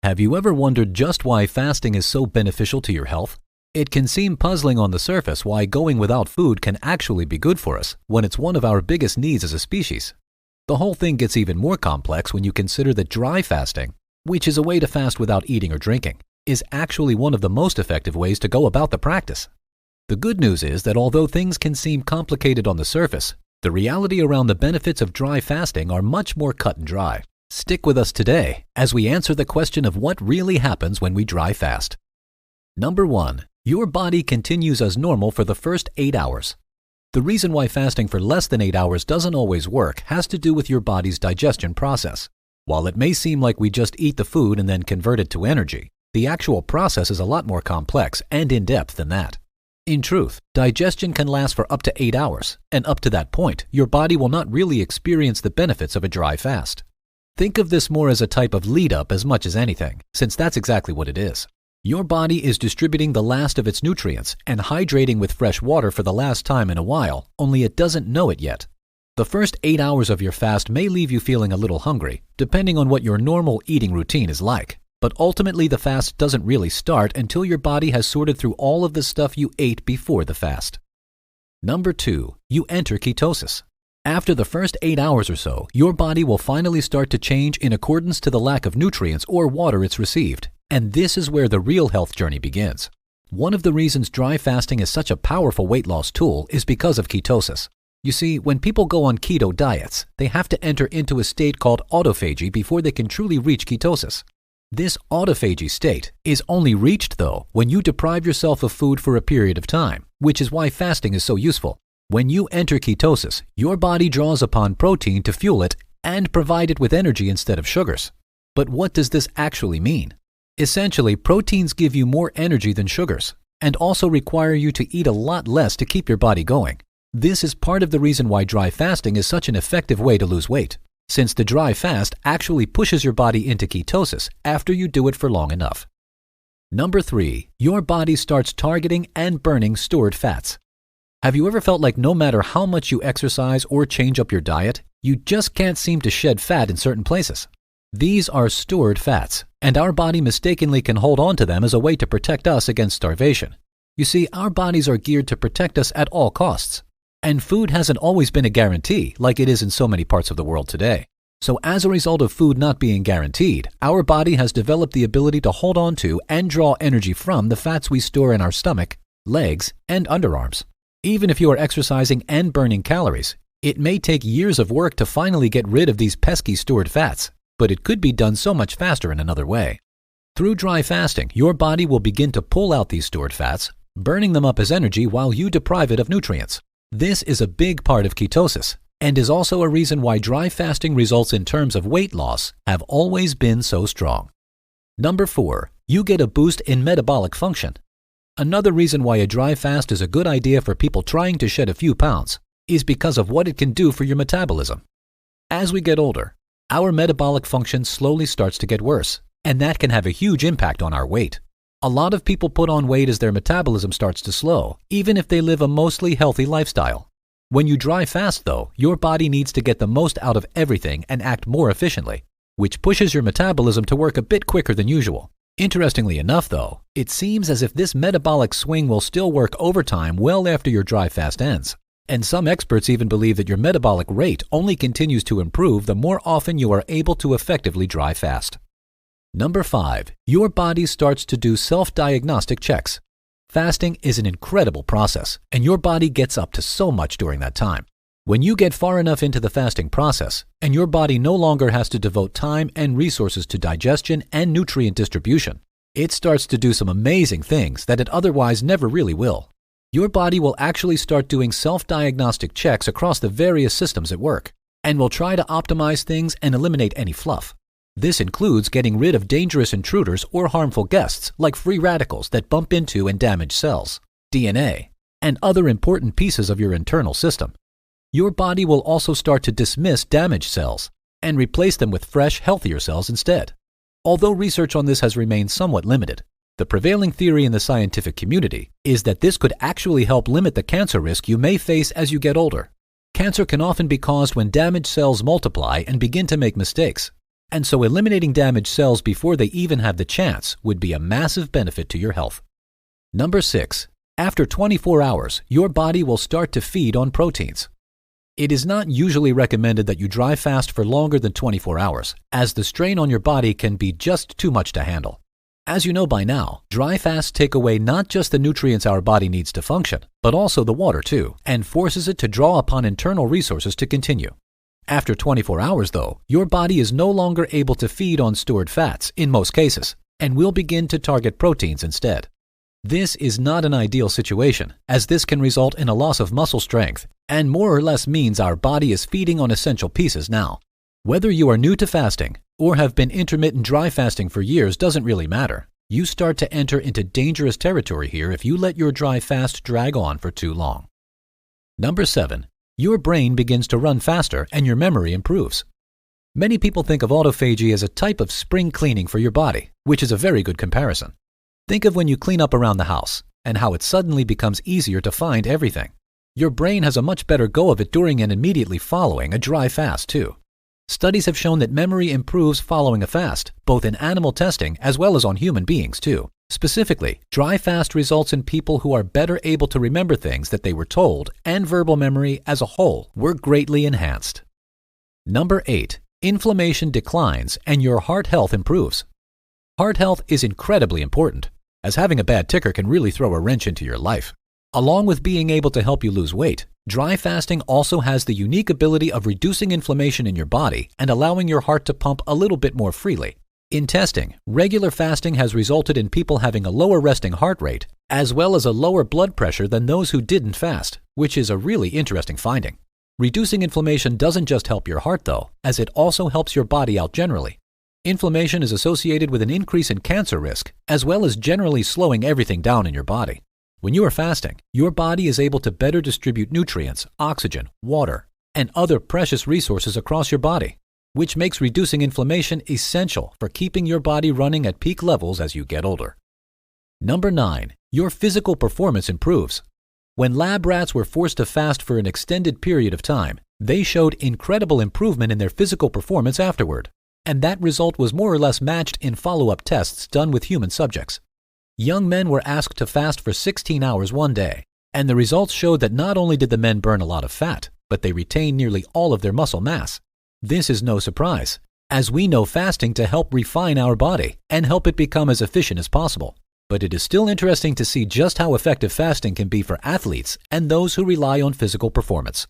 Have you ever wondered just why fasting is so beneficial to your health? It can seem puzzling on the surface why going without food can actually be good for us when it's one of our biggest needs as a species. The whole thing gets even more complex when you consider that dry fasting, which is a way to fast without eating or drinking, is actually one of the most effective ways to go about the practice. The good news is that although things can seem complicated on the surface, the reality around the benefits of dry fasting are much more cut and dry. Stick with us today as we answer the question of what really happens when we dry fast. Number 1. Your body continues as normal for the first 8 hours. The reason why fasting for less than 8 hours doesn't always work has to do with your body's digestion process. While it may seem like we just eat the food and then convert it to energy, the actual process is a lot more complex and in-depth than that. In truth, digestion can last for up to 8 hours, and up to that point, your body will not really experience the benefits of a dry fast. Think of this more as a type of lead-up as much as anything, since that's exactly what it is. Your body is distributing the last of its nutrients and hydrating with fresh water for the last time in a while, only it doesn't know it yet. The first 8 hours of your fast may leave you feeling a little hungry, depending on what your normal eating routine is like. But ultimately, the fast doesn't really start until your body has sorted through all of the stuff you ate before the fast. Number 2. You enter ketosis. After the first 8 hours or so, your body will finally start to change in accordance to the lack of nutrients or water it's received. And this is where the real health journey begins. One of the reasons dry fasting is such a powerful weight loss tool is because of ketosis. You see, when people go on keto diets, they have to enter into a state called autophagy before they can truly reach ketosis. This autophagy state is only reached, though, when you deprive yourself of food for a period of time, which is why fasting is so useful. When you enter ketosis, your body draws upon protein to fuel it and provide it with energy instead of sugars. But what does this actually mean? Essentially, proteins give you more energy than sugars and also require you to eat a lot less to keep your body going. This is part of the reason why dry fasting is such an effective way to lose weight, since the dry fast actually pushes your body into ketosis after you do it for long enough. Number 3. Your body starts targeting and burning stored fats. Have you ever felt like no matter how much you exercise or change up your diet, you just can't seem to shed fat in certain places? These are stored fats, and our body mistakenly can hold on to them as a way to protect us against starvation. You see, our bodies are geared to protect us at all costs, and food hasn't always been a guarantee like it is in so many parts of the world today. So as a result of food not being guaranteed, our body has developed the ability to hold on to and draw energy from the fats we store in our stomach, legs, and underarms. Even if you are exercising and burning calories, it may take years of work to finally get rid of these pesky stored fats, but it could be done so much faster in another way. Through dry fasting, your body will begin to pull out these stored fats, burning them up as energy while you deprive it of nutrients. This is a big part of ketosis, and is also a reason why dry fasting results in terms of weight loss have always been so strong. Number 4. You get a boost in metabolic function. Another reason why a dry fast is a good idea for people trying to shed a few pounds is because of what it can do for your metabolism. As we get older, our metabolic function slowly starts to get worse, and that can have a huge impact on our weight. A lot of people put on weight as their metabolism starts to slow, even if they live a mostly healthy lifestyle. When you dry fast, though, your body needs to get the most out of everything and act more efficiently, which pushes your metabolism to work a bit quicker than usual. Interestingly enough, though, it seems as if this metabolic swing will still work overtime well after your dry fast ends. And some experts even believe that your metabolic rate only continues to improve the more often you are able to effectively dry fast. Number 5. Your body starts to do self-diagnostic checks. Fasting is an incredible process, and your body gets up to so much during that time. When you get far enough into the fasting process, and your body no longer has to devote time and resources to digestion and nutrient distribution, it starts to do some amazing things that it otherwise never really will. Your body will actually start doing self-diagnostic checks across the various systems at work, and will try to optimize things and eliminate any fluff. This includes getting rid of dangerous intruders or harmful guests like free radicals that bump into and damage cells, DNA, and other important pieces of your internal system. Your body will also start to dismiss damaged cells and replace them with fresh, healthier cells instead. Although research on this has remained somewhat limited, the prevailing theory in the scientific community is that this could actually help limit the cancer risk you may face as you get older. Cancer can often be caused when damaged cells multiply and begin to make mistakes. And so eliminating damaged cells before they even have the chance would be a massive benefit to your health. Number 6. After 24 hours, your body will start to feed on proteins. It is not usually recommended that you dry fast for longer than 24 hours, as the strain on your body can be just too much to handle. As you know by now, dry fasts take away not just the nutrients our body needs to function, but also the water too, and forces it to draw upon internal resources to continue. After 24 hours though, your body is no longer able to feed on stored fats in most cases, and will begin to target proteins instead. This is not an ideal situation, as this can result in a loss of muscle strength, and more or less means our body is feeding on essential pieces now. Whether you are new to fasting, or have been intermittent dry fasting for years doesn't really matter. You start to enter into dangerous territory here if you let your dry fast drag on for too long. Number 7. Your brain begins to run faster and your memory improves. Many people think of autophagy as a type of spring cleaning for your body, which is a very good comparison. Think of when you clean up around the house and how it suddenly becomes easier to find everything. Your brain has a much better go of it during and immediately following a dry fast too. Studies have shown that memory improves following a fast, both in animal testing as well as on human beings too. Specifically, dry fast results in people who are better able to remember things that they were told, and verbal memory as a whole were greatly enhanced. Number 8. Inflammation declines and your heart health improves. Heart health is incredibly important, as having a bad ticker can really throw a wrench into your life. Along with being able to help you lose weight, dry fasting also has the unique ability of reducing inflammation in your body and allowing your heart to pump a little bit more freely. In testing, regular fasting has resulted in people having a lower resting heart rate, as well as a lower blood pressure than those who didn't fast, which is a really interesting finding. Reducing inflammation doesn't just help your heart though, as it also helps your body out generally. Inflammation is associated with an increase in cancer risk, as well as generally slowing everything down in your body. When you are fasting, your body is able to better distribute nutrients, oxygen, water, and other precious resources across your body, which makes reducing inflammation essential for keeping your body running at peak levels as you get older. Number 9. Your physical performance improves. When lab rats were forced to fast for an extended period of time, they showed incredible improvement in their physical performance afterward, and that result was more or less matched in follow-up tests done with human subjects. Young men were asked to fast for 16 hours one day, and the results showed that not only did the men burn a lot of fat, but they retained nearly all of their muscle mass. This is no surprise, as we know fasting to help refine our body and help it become as efficient as possible. But it is still interesting to see just how effective fasting can be for athletes and those who rely on physical performance.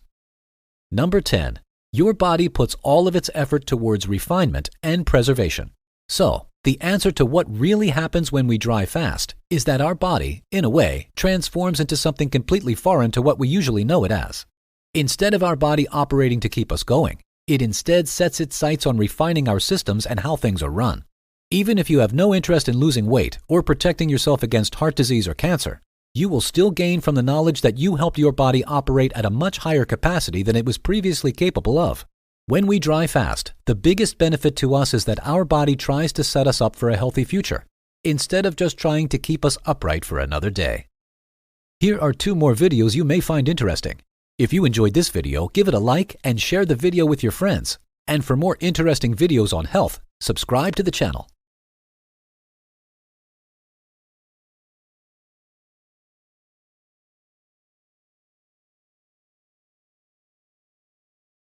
Number 10. Your body puts all of its effort towards refinement and preservation. So, the answer to what really happens when we dry fast is that our body, in a way, transforms into something completely foreign to what we usually know it as. Instead of our body operating to keep us going, it instead sets its sights on refining our systems and how things are run. Even if you have no interest in losing weight or protecting yourself against heart disease or cancer, you will still gain from the knowledge that you helped your body operate at a much higher capacity than it was previously capable of. When we dry fast, the biggest benefit to us is that our body tries to set us up for a healthy future, instead of just trying to keep us upright for another day. Here are 2 more videos you may find interesting. If you enjoyed this video, give it a like and share the video with your friends. And for more interesting videos on health, subscribe to the channel.